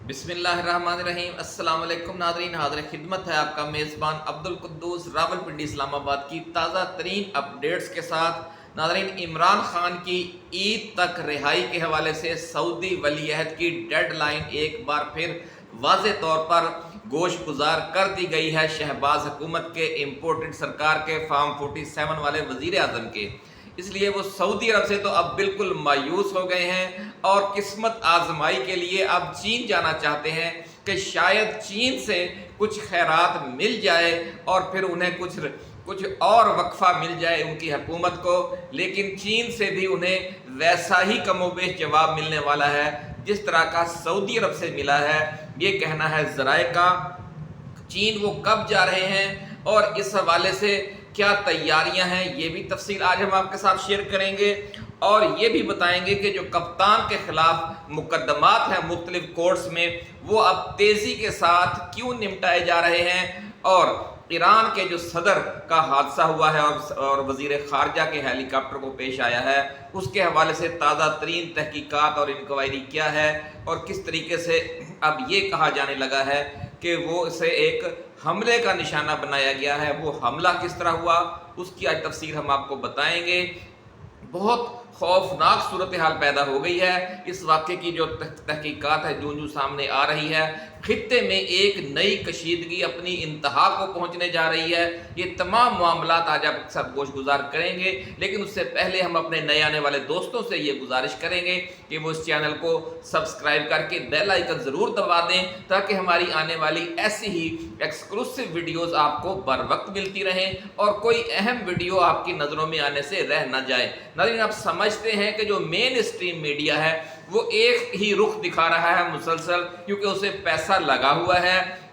बिस्मिल्लाहिर्रहमानिर्रहीम। अस्सलाम वालेकुम नाज़रीन, हाज़िर खिदमत है आपका मेज़बान अब्दुल कुद्दूस रावलपिंडी इस्लामाबाद की ताज़ा तरीन अपडेट्स के साथ। नाज़रीन, इमरान खान की ईद तक रिहाई के हवाले से सऊदी वलीअहद की डेडलाइन एक बार फिर वाज़े तौर पर गोश गुजार कर दी गई है। शहबाज हुकूमत के इम्पोर्टेड सरकार के फार्म 47 वाले वज़ीर आज़म के, इसलिए वो सऊदी अरब से तो अब बिल्कुल मायूस हो गए हैं और किस्मत आजमाई के लिए अब चीन जाना चाहते हैं कि शायद चीन से कुछ खैरात मिल जाए और फिर उन्हें कुछ और वक्फा मिल जाए उनकी हुकूमत को। लेकिन चीन से भी उन्हें वैसा ही कमोबेश जवाब मिलने वाला है जिस तरह का सऊदी अरब से मिला है, ये कहना है ज़राए का। चीन वो कब जा रहे हैं और इस हवाले से क्या तैयारियां हैं, ये भी तफसील आज हम आपके साथ शेयर करेंगे और ये भी बताएंगे कि जो कप्तान के खिलाफ मुकदमात हैं मुख्तलिफ कोर्ट्स में, वो अब तेज़ी के साथ क्यों निपटाए जा रहे हैं। और ईरान के जो सदर का हादसा हुआ है और वज़ीर ख़ारजा के हेलीकॉप्टर को पेश आया है, उसके हवाले से ताज़ा तरीन तहकीकात और इंक्वायरी क्या है और किस तरीके से अब ये कहा जाने लगा है कि वो इसे एक हमले का निशाना बनाया गया है। वो हमला किस तरह हुआ, उसकी आज तफसीर हम आपको बताएंगे। बहुत खौफनाक सूरत हाल पैदा हो गई है। इस वाक़े की जो तहकीकात है जूं सामने आ रही है, खित्ते में एक नई कशीदगी अपनी इंतहा को पहुंचने जा रही है। ये तमाम मामलात आज आपके साथ गोश गुजार करेंगे, लेकिन उससे पहले हम अपने नए आने वाले दोस्तों से ये गुजारिश करेंगे कि वो इस चैनल को सब्सक्राइब करके बेल आइकन ज़रूर दबा दें ताकि हमारी आने वाली ऐसी ही एक्सक्लूसिव वीडियोज़ आपको बर वक्त मिलती रहें और कोई अहम वीडियो आपकी नज़रों में आने से रह न जाए। नाज़रीन, आप समझते हैं कि जो मेन स्ट्रीम मीडिया है वो एक ही रुख दिखा रहा है मुसलसल, क्योंकि उसे पैसा लगा हुआ है।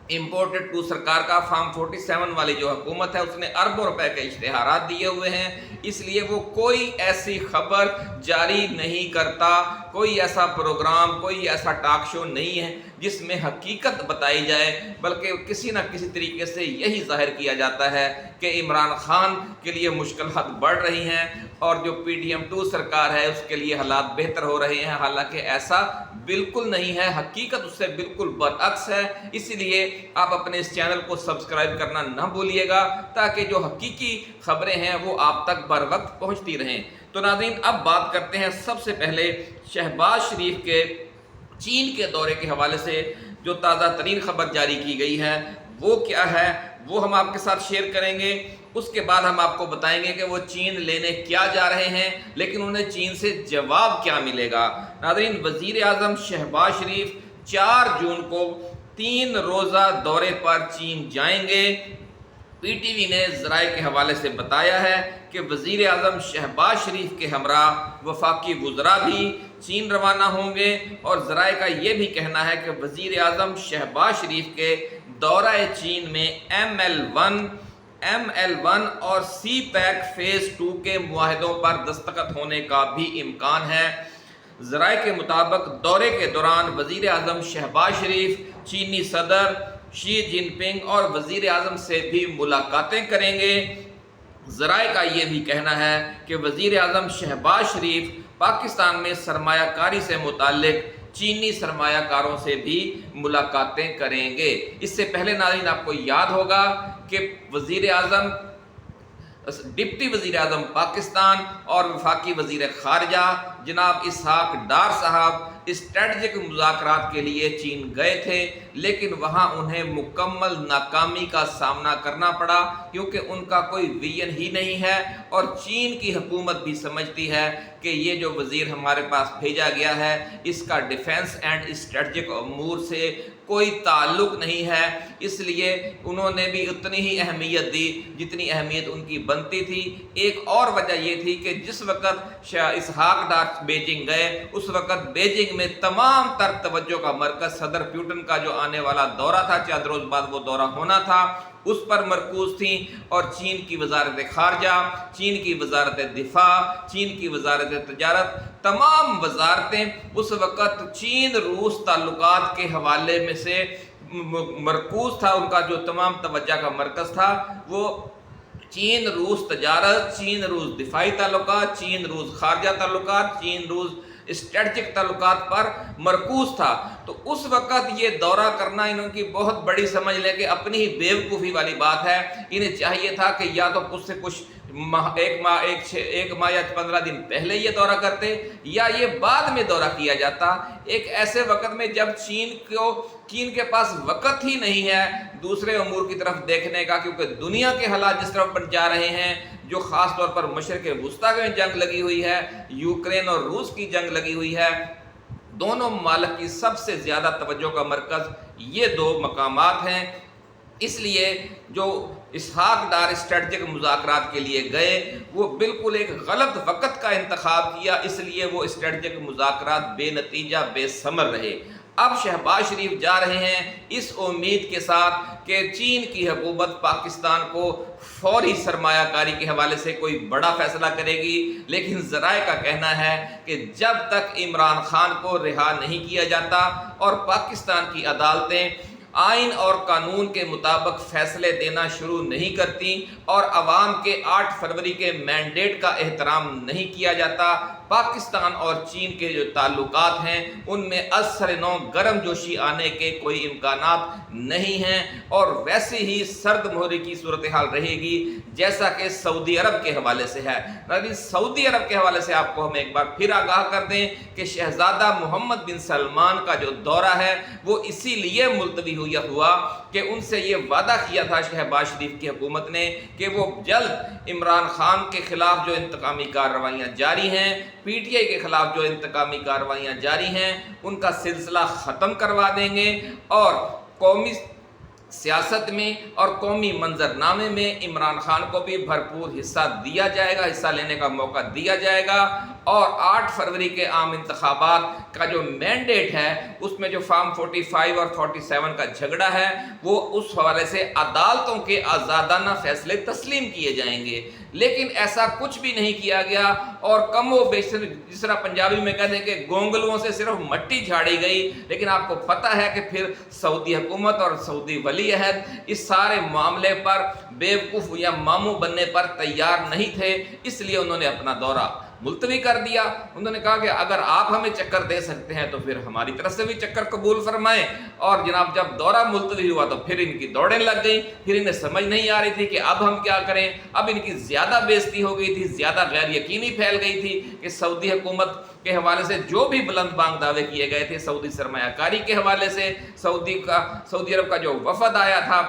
इम्पोर्टेड टू सरकार का फार्म 47 वाली जो हुकूमत है उसने अरबों रुपए के इश्तेहारात दिए हुए हैं, इसलिए वो कोई ऐसी खबर जारी नहीं करता, कोई ऐसा प्रोग्राम, कोई ऐसा टॉक शो नहीं है जिसमें हकीकत बताई जाए, बल्कि किसी न किसी तरीके से यही जाहिर किया जाता है कि इमरान खान के लिए मुश्किल हद बढ़ रही हैं और जो PDM2 सरकार है उसके लिए हालात बेहतर हो रहे हैं। हालांकि ऐसा बिल्कुल नहीं है, हकीकत उससे बिल्कुल बरअक्स है। इसीलिए आप अपने इस चैनल को सब्सक्राइब करना ना भूलिएगा ताकि जो हकीकी खबरें हैं वो आप तक बर वक्त पहुँचती रहें। तो नाज़रीन, अब बात करते हैं सबसे पहले शहबाज शरीफ के चीन के दौरे के हवाले से जो ताज़ा तरीन खबर जारी की गई है वो क्या है, वो हम आपके साथ शेयर करेंगे। उसके बाद हम आपको बताएंगे कि वो चीन लेने क्या जा रहे हैं, लेकिन उन्हें चीन से जवाब क्या मिलेगा। नाज़रीन, वज़ीर आज़म शहबाज शरीफ 4 जून को 3 रोज़ा दौरे पर चीन जाएंगे। PTV ने ज़राए के हवाले से बताया है कि वज़ीर आज़म शहबाज शरीफ के हमरा वफाकी वज़रा भी चीन रवाना होंगे और ज़राए का ये भी कहना है कि वज़ीर आज़म शहबाज शरीफ के दौरा चीन में ML1 और CPEC फ़ेज़ 2 के मुआहदों पर दस्तखत होने का भी इम्कान है। ज़राए के मुताबिक दौरे के दौरान वज़ीर आज़म शहबाज शरीफ चीनी सदर शी जिनपिंग और वज़ीर आज़म से भी मुलाकातें करेंगे। ज़राए का ये भी कहना है कि वज़ीर आज़म शहबाज शरीफ पाकिस्तान में सरमायाकारी से मुताल्लिक चीनी सरमायाकारों से भी मुलाकातें करेंगे। इससे पहले नाज़रीन, आपको याद होगा कि वज़ीर आज़म, डिप्टी वज़ीर आज़म पाकिस्तान और वफाकी वज़ीर ख़ारजा जनाब इसहाक डार साहब स्ट्रेटजिक मुज़ाकरात के लिए चीन गए थे, लेकिन वहाँ उन्हें मुकम्मल नाकामी का सामना करना पड़ा क्योंकि उनका कोई विजन ही नहीं है और चीन की हुकूमत भी समझती है कि ये जो वज़ीर हमारे पास भेजा गया है इसका डिफेंस एंड स्ट्रेटजिक अमूर से कोई ताल्लुक़ नहीं है। इसलिए उन्होंने भी उतनी ही अहमियत दी जितनी अहमियत उनकी बनती थी। एक और वजह ये थी कि जिस वक़्त इसहाक डार बीजिंग गए उस वक़्त बीजिंग में तमाम तर तवज्जो का मरकज़ सदर पुतिन का जो आने वाला दौरा था, चंद रोज़ बाद वो दौरा होना था, उस पर मरकूज थी और चीन की वजारत खारजा, चीन की वजारत दिफा, चीन की वजारत तजारत, तमाम वजारतें उस वक़्त चीन रूस ताल्लुकात के हवाले में से मरकूज था। उनका जो तमाम तवज्जो का मरकज़ था वो चीन रूस तजारत, चीन रूस दिफाई ताल्लुकात, चीन रूस खारजा ताल्लुकात, चीन रूस اسٹریٹجک تعلقات پر مرکوز تھا۔ تو اس وقت یہ دورہ کرنا ان کی بہت بڑی سمجھ لیں کہ اپنی ہی بیوقوفی والی بات ہے۔ انہیں چاہیے تھا کہ یا تو کچھ سے کچھ ایک ماہ یا 15 دن پہلے یہ دورہ کرتے، یا یہ بعد میں دورہ کیا جاتا ایک ایسے وقت میں جب چین کے پاس وقت ہی نہیں ہے دوسرے امور کی طرف دیکھنے کا، کیونکہ دنیا کے حالات جس طرف پر جا رہے ہیں، جو خاص طور پر مشرق وسطیٰ میں جنگ لگی ہوئی ہے، یوکرین اور روس کی جنگ لگی ہوئی ہے، دونوں ممالک کی سب سے زیادہ توجہ کا مرکز یہ دو مقامات ہیں۔ اس لیے جو اسحاق ڈار اسٹریٹجک مذاکرات کے لیے گئے وہ بالکل ایک غلط وقت کا انتخاب کیا، اس لیے وہ اسٹریٹجک مذاکرات بے نتیجہ بے ثمر رہے۔ اب شہباز شریف جا رہے ہیں اس امید کے ساتھ کہ چین کی حکومت پاکستان کو فوری سرمایہ کاری کے حوالے سے کوئی بڑا فیصلہ کرے گی، لیکن ذرائع کا کہنا ہے کہ جب تک عمران خان کو رہا نہیں کیا جاتا اور پاکستان کی عدالتیں آئین اور قانون کے مطابق فیصلے دینا شروع نہیں کرتی اور عوام کے 8 فروری کے مینڈیٹ کا احترام نہیں کیا جاتا، پاکستان اور چین کے جو تعلقات ہیں ان میں اثر نو گرم جوشی آنے کے کوئی امکانات نہیں ہیں، اور ویسے ہی سرد مہری کی صورتحال رہے گی جیسا کہ سعودی عرب کے حوالے سے ہے۔ سعودی عرب کے حوالے سے آپ کو ہم ایک بار پھر آگاہ کر دیں کہ شہزادہ محمد بن سلمان کا جو دورہ ہے وہ اسی لیے ملتوی ہوا کہ ان سے یہ وعدہ کیا تھا شہباز شریف کی حکومت نے کہ وہ جلد عمران خان کے خلاف جو انتقامی کارروائیاں جاری ہیں، پی ٹی آئی کے خلاف جو انتقامی کارروائیاں جاری ہیں ان کا سلسلہ ختم کروا دیں گے، اور قومی سیاست میں اور قومی منظرنامے میں عمران خان کو بھی بھرپور حصہ دیا جائے گا، حصہ لینے کا موقع دیا جائے گا، اور 8 فروری کے عام انتخابات کا جو مینڈیٹ ہے اس میں جو فارم 45 اور 47 کا جھگڑا ہے وہ اس حوالے سے عدالتوں کے آزادانہ فیصلے تسلیم کیے جائیں گے۔ لیکن ایسا کچھ بھی نہیں کیا گیا، اور کم و بیش جس طرح پنجابی میں کہتے ہیں کہ گونگلوں سے صرف مٹی جھاڑی گئی، لیکن آپ کو پتہ ہے کہ پھر سعودی حکومت اور سعودی ولی عہد اس سارے معاملے پر بیوقوف یا ماموں بننے پر تیار نہیں تھے، اس لیے انہوں نے اپنا دورہ ملتوی کر دیا۔ انہوں نے کہا کہ اگر آپ ہمیں چکر دے سکتے ہیں تو پھر ہماری طرف سے بھی چکر قبول فرمائیں، اور جناب جب دورہ ملتوی ہوا تو پھر ان کی دوڑیں لگ گئیں، پھر انہیں سمجھ نہیں آ رہی تھی کہ اب ہم کیا کریں۔ اب ان کی زیادہ بے عزتی ہو گئی تھی، زیادہ غیر یقینی پھیل گئی تھی کہ سعودی حکومت کے حوالے سے جو بھی بلند بانگ دعوے کیے گئے تھے سعودی سرمایہ کاری کے حوالے سے، سعودی عرب کا جو وفد آیا تھا،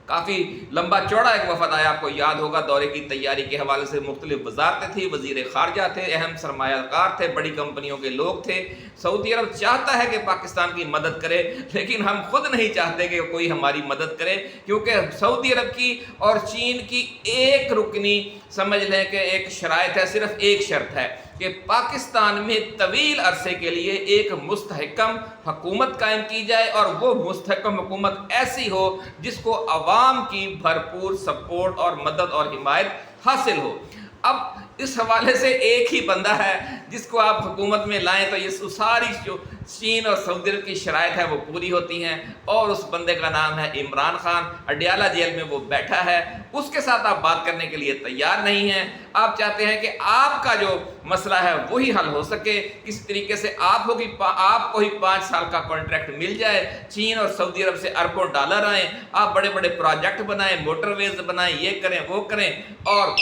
کافی لمبا چوڑا ایک وفد آیا، آپ کو یاد ہوگا، دورے کی تیاری کے حوالے سے مختلف وزارتیں تھیں، وزیر خارجہ تھے، اہم سرمایہ کار تھے، بڑی کمپنیوں کے لوگ تھے۔ سعودی عرب چاہتا ہے کہ پاکستان کی مدد کرے، لیکن ہم خود نہیں چاہتے کہ کوئی ہماری مدد کرے، کیونکہ سعودی عرب کی اور چین کی ایک رکنی سمجھ لیں کہ ایک شرائط ہے، صرف ایک شرط ہے کہ پاکستان میں طویل عرصے کے لیے ایک مستحکم حکومت قائم کی جائے، اور وہ مستحکم حکومت ایسی ہو جس کو عوام کی بھرپور سپورٹ اور مدد اور حمایت حاصل ہو۔ اب اس حوالے سے ایک ہی بندہ ہے جس کو آپ حکومت میں لائیں تو یہ ساری جو چین اور سعودی عرب کی شرائط ہے وہ پوری ہوتی ہیں، اور اس بندے کا نام ہے عمران خان۔ اڈیالہ جیل میں وہ بیٹھا ہے، اس کے ساتھ آپ بات کرنے کے لیے تیار نہیں ہیں۔ آپ چاہتے ہیں کہ آپ کا جو مسئلہ ہے وہی حل ہو سکے، کس طریقے سے آپ کو ہی 5 سال کا کانٹریکٹ مل جائے، چین اور سعودی عرب سے اربوں ڈالر آئیں، آپ بڑے بڑے پروجیکٹ بنائیں، موٹر ویز بنائیں، یہ کریں وہ کریں، اور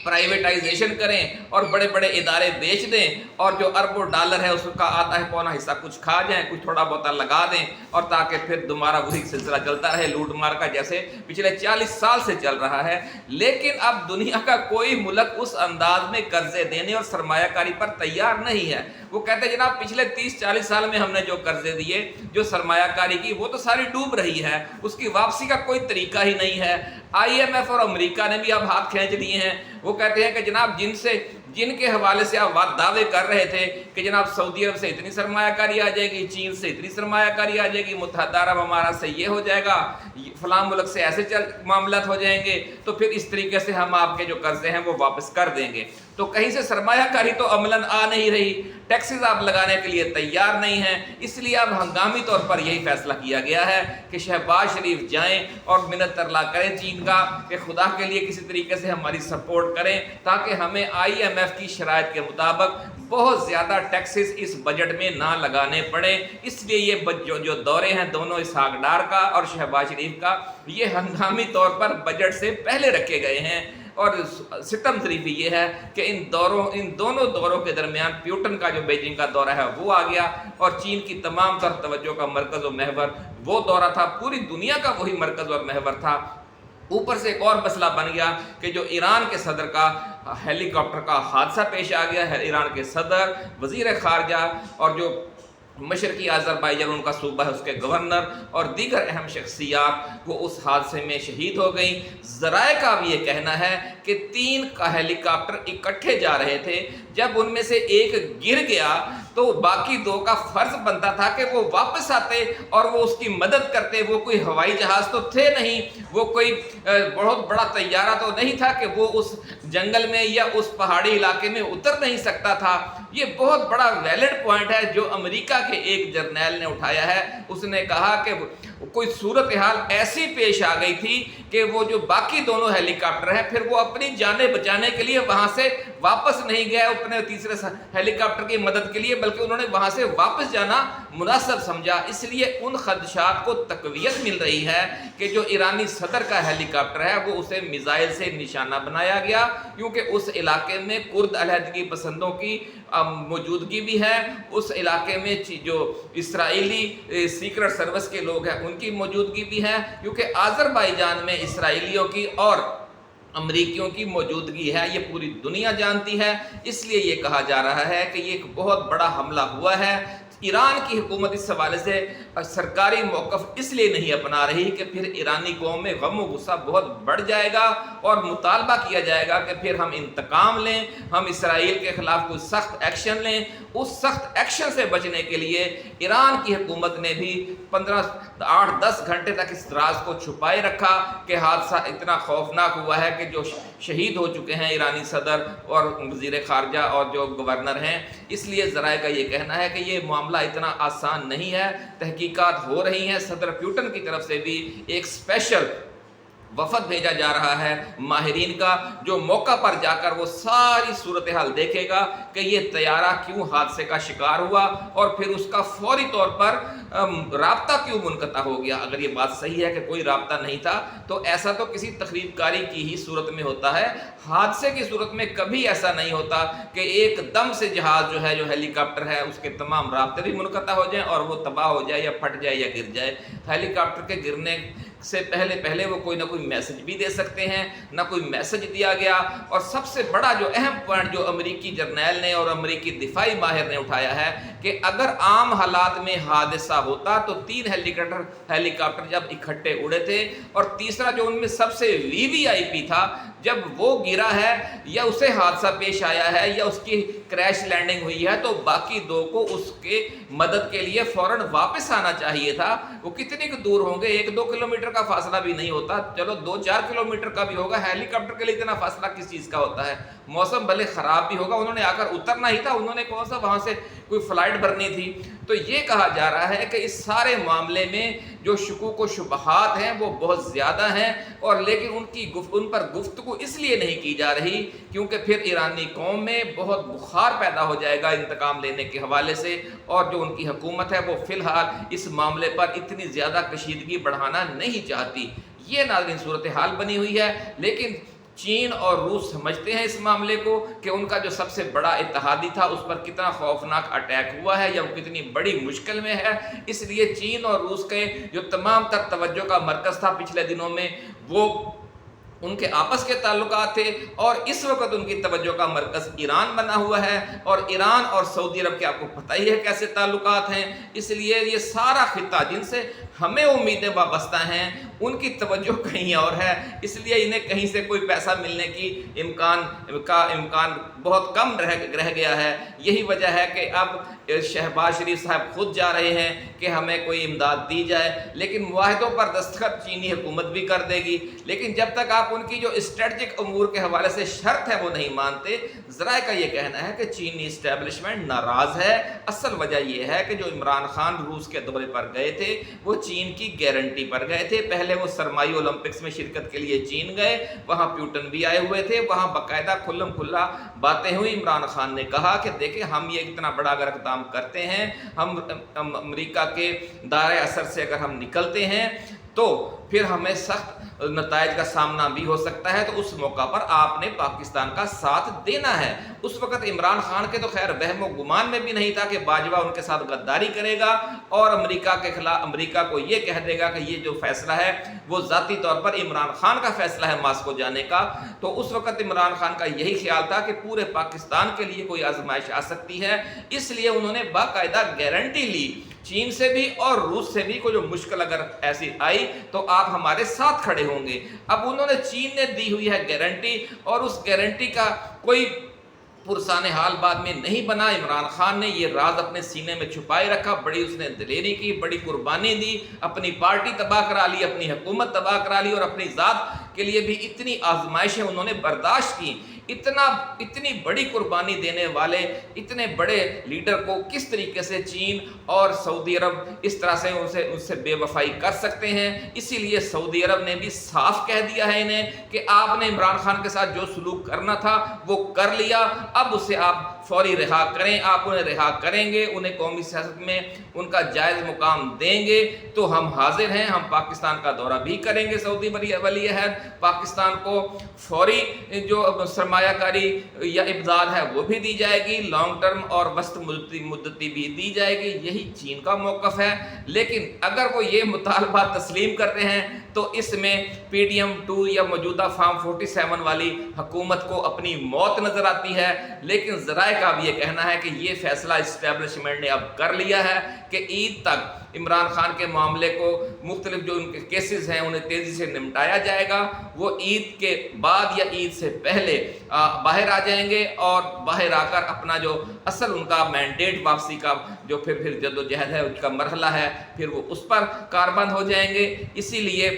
پرائیویٹائزیشن کریں، اور بڑے بڑے ادارے بیچ دیں، اور جو اربوں ڈالر ہے اس کا آتا ہے پونا حصہ کچھ کھا جائیں، کچھ تھوڑا بہت لگا دیں، اور تاکہ پھر دوبارہ وہی سلسلہ چلتا رہے لوٹ مار کا جیسے پچھلے 40 سال سے چل رہا ہے۔ لیکن اب دنیا کا کوئی ملک اس انداز میں قرضے دینے اور سرمایہ کاری پر تیار نہیں ہے۔ وہ کہتے ہیں جناب پچھلے 30-40 سال میں ہم نے جو قرضے دیے، جو سرمایہ کاری کی، وہ تو ساری ڈوب رہی ہے، اس کی واپسی کا کوئی طریقہ ہی نہیں ہے۔ IMF اور امریکہ نے بھی اب ہاتھ کھینچ لیے ہیں۔ وہ کہتے ہیں کہ جناب جن کے حوالے سے آپ دعوے کر رہے تھے کہ جناب سعودی عرب سے اتنی سرمایہ کاری آ جائے گی، چین سے اتنی سرمایہ کاری آ جائے گی، متحدہ عرب امارات سے یہ ہو جائے گا، فلاں ملک سے ایسے معاملات ہو جائیں گے، تو پھر اس طریقے سے ہم آپ کے جو قرضے ہیں وہ واپس کر دیں گے۔ तो कहीं से सरमायाकारी तो अमलन आ नहीं रही, टैक्सेस आप लगाने के लिए तैयार नहीं हैं। इसलिए अब हंगामी तौर पर यही फैसला किया गया है कि शहबाज शरीफ जाएं और मिन्नत तरला करें चीन का कि खुदा के लिए किसी तरीके से हमारी सपोर्ट करें, ताकि हमें IMF की शराइत के मुताबिक बहुत ज़्यादा टैक्सेस इस बजट में ना लगाने पड़े। इसलिए ये जो दौरे हैं दोनों इसहाक डार का और शहबाज शरीफ का, ये हंगामी तौर पर बजट से पहले रखे गए हैं। और सितम ज़रीफ़ी ये है कि इन दोनों दौरों के दरमियान प्यूटन का जो बीजिंग का दौरा है वो आ गया, और चीन की तमाम तर तवज्जो का मरकज़ और महवर वो दौरा था, पूरी दुनिया का वही मरकज़ और महवर था। ऊपर से एक और मसला बन गया कि जो ईरान के सदर का हेलीकॉप्टर का हादसा पेश आ गया है, ईरान के सदर, वज़ीर ख़ारजा और जो मशरकी अज़रबैजान उनका सूबा है उसके गवर्नर और दीगर अहम शख्सियात वो उस हादसे में शहीद हो गई। ज़राए का भी ये कहना है कि 3 का हेलीकॉप्टर इकट्ठे जा रहे थे, जब उनमें से एक गिर गया तो बाकी 2 का फ़र्ज बनता था कि वो वापस आते और वो उसकी मदद करते। वो कोई हवाई जहाज़ तो थे नहीं, वो कोई बहुत बड़ा तैयारा तो नहीं था कि वो उस जंगल में या उस पहाड़ी इलाके में उतर नहीं सकता था। ये बहुत बड़ा वैलिड पॉइंट है जो अमेरिका के एक जर्नैल ने उठाया है। उसने कहा कि कोई सूरत हाल ऐसी पेश आ गई थी कि वो जो बाकी दोनों हेलीकॉप्टर हैं, फिर वो अपनी जानें बचाने के लिए वहाँ से वापस नहीं गए अपने तीसरे हेलीकॉप्टर की मदद के लिए, बल्कि उन्होंने वहाँ से वापस जाना मुनासिब समझा। इसलिए उन खदशात को तकवीत मिल रही है कि जो ईरानी सदर का हेलीकॉप्टर है वो उसे मिसाइल से निशाना बनाया गया, क्योंकि उस इलाके में कुर्द अलहदगी पसंदों की मौजूदगी भी है। उस इलाके में जो इसराइली सीक्रेट सर्विस के लोग हैं उनकी मौजूदगी भी है, क्योंकि अज़रबैजान में इसराइलियों की और अमरीकियों की मौजूदगी है, ये पूरी दुनिया जानती है। इसलिए ये कहा जा रहा है कि ये एक बहुत बड़ा हमला हुआ है। ईरान की हुकूमत इस हवाले से सरकारी मौक़िफ़ इसलिए नहीं अपना रही कि फिर ईरानी कौम में गम व गुस्सा बहुत बढ़ जाएगा और मुतालबा किया जाएगा कि फिर हम इंतकाम लें, हम इसराइल के ख़िलाफ़ कोई सख्त एक्शन लें। उस सख्त एक्शन से बचने के लिए ईरान की हुकूमत ने भी 8-10 घंटे तक इस राज को छुपाए रखा कि हादसा इतना खौफनाक हुआ है कि जो शहीद हो चुके हैं ईरानी सदर और वज़ीर ख़ारजा और जो गवर्नर हैं। इसलिए ज़राए का ये कहना है कि ये मामला इतना आसान नहीं है, तहकीकात हो रही हैं। सदर प्यूटन की तरफ से भी एक स्पेशल वफद भेजा जा रहा है माहिरीन का, जो मौका पर जाकर वो सारी सूरत हाल देखेगा कि ये तैयारा क्यों हादसे का शिकार हुआ और फिर उसका फौरी तौर पर राब्ता क्यों मुनक़ता हो गया। अगर ये बात सही है कि कोई राब्ता नहीं था तो ऐसा तो किसी तखरीबकारी की ही सूरत में होता है। हादसे की सूरत में कभी ऐसा नहीं होता कि एकदम से जहाज़ जो है, जो हेलीकॉप्टर है, उसके तमाम राब्ते भी मुनक़ता हो जाए और वो तबाह हो जाए या फट जाए या गिर जाए। हेलीकॉप्टर के गिरने से पहले वो कोई ना कोई मैसेज भी दे सकते हैं, ना कोई मैसेज दिया गया। और सबसे बड़ा जो अहम पॉइंट जो अमेरिकी जर्नैल ने और अमेरिकी दिफाई माहिर ने उठाया है कि अगर आम हालात में हादसा होता तो 3 हेलीकॉप्टर जब इकट्ठे उड़े थे और तीसरा जो उनमें सबसे VVIP था, जब वो गिरा है या उसे हादसा पेश आया है या उसकी क्रैश लैंडिंग हुई है, तो बाकी 2 को उसके मदद के लिए फ़ौरन वापस आना चाहिए था। वो कितनी दूर होंगे, 1-2 किलोमीटर का फासला भी नहीं होता, चलो 2-4 किलोमीटर का भी होगा। हेलीकॉप्टर के लिए इतना फासला किस चीज़ का होता है? मौसम भले ख़राब भी होगा, उन्होंने आकर उतरना ही था, उन्होंने कौन सा वहाँ से कोई फ़्लाइट भरनी थी। तो ये कहा जा रहा है कि इस सारे मामले में जो शुकूक व शुबहात हैं वो बहुत ज़्यादा हैं, और लेकिन उन पर गुफ्तगू इसलिए नहीं की जा रही क्योंकि फिर ईरानी कौम में बहुत बुखार पैदा हो जाएगा इंतकाम लेने के हवाले से, और जो उनकी हुकूमत है वो फ़िलहाल इस मामले पर इतनी ज़्यादा कशीदगी बढ़ाना नहीं चाहती। ये नाज़रीन सूरत हाल बनी हुई है। लेकिन चीन और रूस समझते हैं इस मामले को कि उनका जो सबसे बड़ा इत्तेहादी था उस पर कितना खौफनाक अटैक हुआ है या वो कितनी बड़ी मुश्किल में है। इसलिए चीन और रूस के जो तमाम तर तवज्जो का मरकज़ था पिछले दिनों में, वो उनके आपस के ताल्लुकात थे, और इस वक्त उनकी तवज्जो का मरकज़ ईरान बना हुआ है। और ईरान और सऊदी अरब के आपको पता ही है कैसे ताल्लुकात हैं। इसलिए ये सारा खित्ता जिनसे हमें उम्मीदें वाबस्ता हैं उनकी तवज्जो कहीं और है। इसलिए इन्हें कहीं से कोई पैसा मिलने की इम्कान बहुत कम रह गया है। यही वजह है कि अब शहबाज शरीफ साहब खुद जा रहे हैं कि हमें कोई इमदाद दी जाए, लेकिन मुआहदों पर दस्तखत चीनी हुकूमत भी कर देगी। लेकिन जब तक आप उनकी जो स्ट्रेटजिक अमूर के हवाले से शर्त है वो नहीं मानते, ज़राए का ये कहना है कि चीनी इस्टेब्लिशमेंट नाराज़ है। असल वजह यह है कि जो इमरान खान रूस के दौरे पर गए थे वो चीन की गारंटी पर गए थे। पहले वो सरमाई ओलंपिक्स में शिरकत के लिए चीन गए, वहाँ प्यूटन भी आए हुए थे, वहाँ बाकायदा खुल्लम खुल्ला बातें हुई। इमरान खान ने कहा कि देखिए हम ये इतना बड़ा अगर इक़दाम करते हैं, हम अमेरिका के दायरे असर से अगर हम निकलते हैं तो फिर हमें सख्त नताइज का सामना भी हो सकता है, तो उस मौका पर आपने पाकिस्तान का साथ देना है। उस वक़्त इमरान खान के तो खैर वहम गुमान में भी नहीं था कि बाजवा उनके साथ गद्दारी करेगा और अमेरिका के खिलाफ अमेरिका को ये कह देगा कि ये जो फैसला है वो ज़ाती तौर पर इमरान खान का फैसला है मास्को जाने का। तो उस वक़्त इमरान खान का यही ख्याल था कि पूरे पाकिस्तान के लिए कोई आजमाइश आ सकती है, इसलिए उन्होंने बाकायदा गारंटी ली चीन से भी और रूस से भी। कोई जो मुश्किल अगर ऐसी आई तो आप हमारे साथ खड़े होंगे। अब उन्होंने चीन ने दी हुई है गारंटी और उस गारंटी का कोई पुरसाने हाल बाद में नहीं बना। इमरान खान ने ये राज अपने सीने में छुपाए रखा, बड़ी उसने दिलेरी की, बड़ी कुर्बानी दी, अपनी पार्टी तबाह करा ली, अपनी हुकूमत तबाह करा ली और अपनी ज़ात के लिए भी इतनी आजमाइशें उन्होंने बर्दाश्त की। इतनी बड़ी कुर्बानी देने वाले इतने बड़े लीडर को किस तरीके से चीन और सऊदी अरब इस तरह से उससे बेवफाई कर सकते हैं। इसीलिए सऊदी अरब ने भी साफ कह दिया है इन्हें कि आपने इमरान खान के साथ जो सलूक करना था वो कर लिया, अब उसे आप फौरी रिहा करें। आप उन्हें रिहा करेंगे, उन्हें कौमी सियासत में उनका जायज़ मुकाम देंगे तो हम हाजिर हैं, हम पाकिस्तान का दौरा भी करेंगे। सऊदी वली अहद पाकिस्तान को फौरी जो सरमायाकारी या इमदाद है वो भी दी जाएगी, लॉन्ग टर्म और वस्त मुद्दती भी दी जाएगी। यही चीन का मौक़िफ़ है। लेकिन अगर वो ये मुतालबा तस्लीम करते हैं तो इसमें PDM2 या मौजूदा फार्म 47 वाली हुकूमत को अपनी मौत नज़र आती है। लेकिन ज़राए का भी ये कहना है कि ये फैसला इस्टेब्लिशमेंट ने अब कर लिया है कि ईद तक इमरान खान के मामले को मुख्तलिफ जो उनके केसेस हैं उन्हें तेज़ी से निपटाया जाएगा। वो ईद के बाद या ईद से पहले बाहर आ जाएंगे और बाहर आकर अपना जो असल उनका मैंडेट वापसी का जो फिर जद्दोजहद है उनका मरहला है फिर वो उस पर कारबंद हो जाएंगे। इसीलिए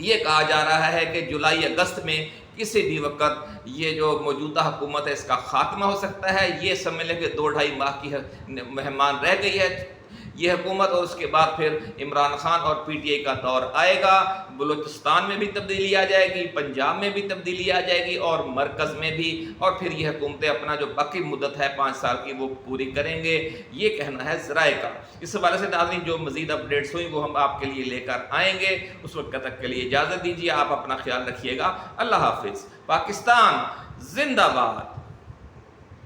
ये कहा जा रहा है कि जुलाई अगस्त में किसी भी वक्त ये जो मौजूदा हुकूमत है इसका खात्मा हो सकता है। ये समझ लें कि 2-2.5 माह की मेहमान रह गई है ये हुकूमत और उसके बाद फिर इमरान खान और PTI का दौर आएगा। बलूचिस्तान में भी तब्दीली आ जाएगी, पंजाब में भी तब्दीली आ जाएगी और मरकज़ में भी, और फिर ये हुकूमतें अपना जो बाकी मुद्दत है 5 साल की वो पूरी करेंगे। ये कहना है ज़राए का। इस हवाले से नाज़रीन जो मज़ीद अपडेट्स हुई वो हम आपके लिए लेकर आएंगे। उस वक्त तक के लिए इजाज़त दीजिए। आप अपना ख्याल रखिएगा। अल्लाह हाफिज़। पाकिस्तान जिंदाबाद।